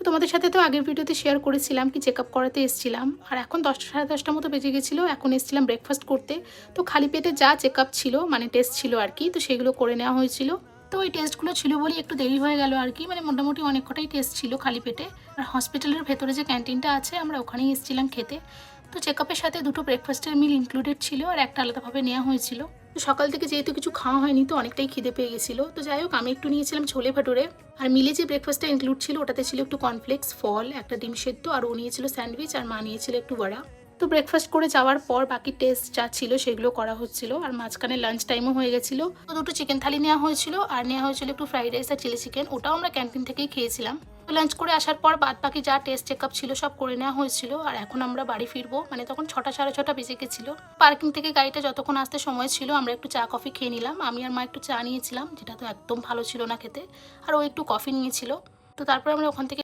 তোমাদের সাথে তো আগের ভিডিওতে শেয়ার করেছিলাম কি চেক আপ করাতে এসেছিলাম, আর এখন 10টা সাড়ে 10টার মতো বেজে গেছিলো। এখন এসেছিলাম ব্রেকফাস্ট করতে। তো খালি পেটে যা চেক আপ ছিল, মানে টেস্ট ছিল আর কি, তো সেগুলো করে নেওয়া হয়েছিল। তো ওই টেস্টগুলো ছিল বলে একটু দেরি হয়ে গেল আর কি, মানে মোটামুটি অনেক কটাই টেস্ট ছিল খালি পেটে। আর হসপিটালের ভেতরে যে ক্যান্টিনটা আছে আমরা ওখানেই এসেছিলাম খেতে। তো চেক আপের সাথে দুটো ব্রেকফাস্টের মিল ইনক্লুডেড ছিল আর একটা আলাদাভাবে নেওয়া হয়েছিল। তো সকাল থেকে যেহেতু কিছু খাওয়া হয়নি তো অনেকটাই খিদে পেয়ে গেছিলো। তো যাই হোক, আমি একটু নিয়েছিলাম ছোলে ভাটুরে। আর মিলে যে ব্রেকফাস্টটা ইনক্লুড ছিল ওটাতে ছিল একটু কর্নফ্লেক্স, ফল, একটা ডিম সেদ্ধ, আর ও নিয়েছিল স্যান্ডউইচ, আর মা নিয়েছিল একটু বড়া। তো ব্রেকফাস্ট করে যাওয়ার পর বাকি টেস্ট যা ছিল সেগুলো করা হচ্ছিল, আর মাঝখানে লাঞ্চ টাইমও হয়ে গেছিলো। তো দুটো চিকেন থালি নেওয়া হয়েছিল, আর নেওয়া হয়েছিল একটু ফ্রাইড রাইস আর চিলি চিকেন, ওটাও আমরা ক্যান্টিন থেকেই খেয়েছিলাম। তো লাঞ্চ করে আসার পর বাদ বাকি যা টেস্ট চেক আপ ছিল সব করে নেওয়া হয়েছিল। আর এখন আমরা বাড়ি ফিরবো, মানে তখন 6টা সাড়ে 6টা বেজে গেছিলো। পার্কিং থেকে গাড়িটা যতক্ষণ আসতে সময় ছিল আমরা একটু চা কফি খেয়ে নিলাম। আমি আর মা একটু চা নিয়েছিলাম, যেটা তো একদম ভালো ছিল না খেতে, আর ও একটু কফি নিয়েছিল। তো তারপর আমরা ওখান থেকে